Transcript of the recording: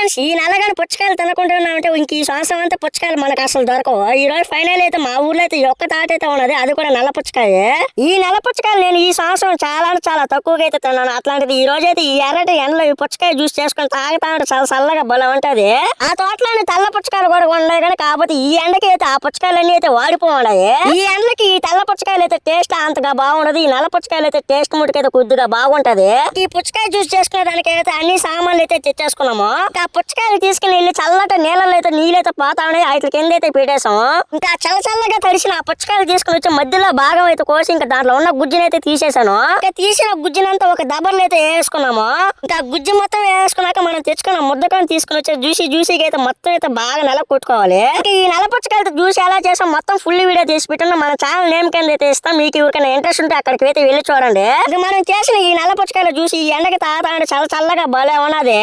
Friends, ఈ నెలగాని పుచ్చకాయలు తినకుండా ఉన్నామంటే ఇంక ఈ సంవత్సరం అంతా పుచ్చకాయలు మనకు అసలు దొరకవు. ఈ రోజు ఫైనల్ అయితే మా ఊర్లో అయితే ఈ ఒక్క తాట అయితే ఉన్నది, అది కూడా నల్ల పుచ్చకాయ. ఈ నల్ల పుచ్చకాయలు నేను ఈ సంవత్సరం చాలా తక్కువగా అయితే తిన్నాను. అట్లాంటిది ఈ రోజు అయితే ఈ ఎర్రటి ఎండలో ఈ పుచ్చకాయ జ్యూస్ చేసుకొని తాగుతా ఉంటే చాలా చల్లగా బలం ఉంటది. ఆ తోటలోని తెల్ల పుచ్చకాయలు కూడా ఉన్నాయి కానీ కాకపోతే ఈ ఎండకి అయితే ఆ పుచ్చకాయలన్నీ అయితే వాడిపోయి. ఈ ఎండకి ఈ తెల్ల పుచ్చకాయలు అయితే టేస్ట్ అంతగా బాగుండదు, ఈ నల్ల పుచ్చకాయలు అయితే టేస్ట్ ముడికైతే కొద్దిగా బాగుంటది. ఈ పుచ్చకాయ జ్యూస్ చేసుకునే దానికి అయితే అన్ని సామాన్లు అయితే తెచ్చేసుకున్నాము. ఇంకా పుచ్చకాయలు తీసుకుని వెళ్ళి చల్లట నీళ్ళలో అయితే నీళ్ళైతే పోతా ఉన్నాయి, వాటి కింద అయితే పెట్టేసాము. ఇంకా చల్లగా తడిసిన ఆ పుచ్చకాయలు తీసుకుని వచ్చి మధ్యలో భాగం అయితే కోసి ఇంకా దాంట్లో ఉన్న గుజ్జుని అయితే తీసేసాను. ఇంకా తీసిన గుజ్జునంతా ఒక దబర్లు అయితే వేసుకున్నాము. ఇంకా గుజ్జు మొత్తం వేసుకున్నాక మనం తెచ్చుకున్న ముద్దకాన్ని తీసుకుని వచ్చి జ్యూసీగా అయితే మొత్తం అయితే బాగా నెల కొట్టుకోవాలి. ఈ నల్ల పుచ్చకాయలతో జ్యూస్ ఎలా చేసాం మొత్తం ఫుల్ వీడియో తీసి పెట్టిన మన ఛానల్ నేమ్ కింద అయితే ఇస్తాం. మీకు ఎవరికైనా ఇంట్రెస్ట్ ఉంటే అక్కడికి అయితే వెళ్ళి చూడండి. మనం చేసిన ఈ నల్ల పుచ్చకాయల జ్యూస్ ఈ ఎండకి తాగుతా అంటే చాలా చల్లగా భలే ఉన్నది.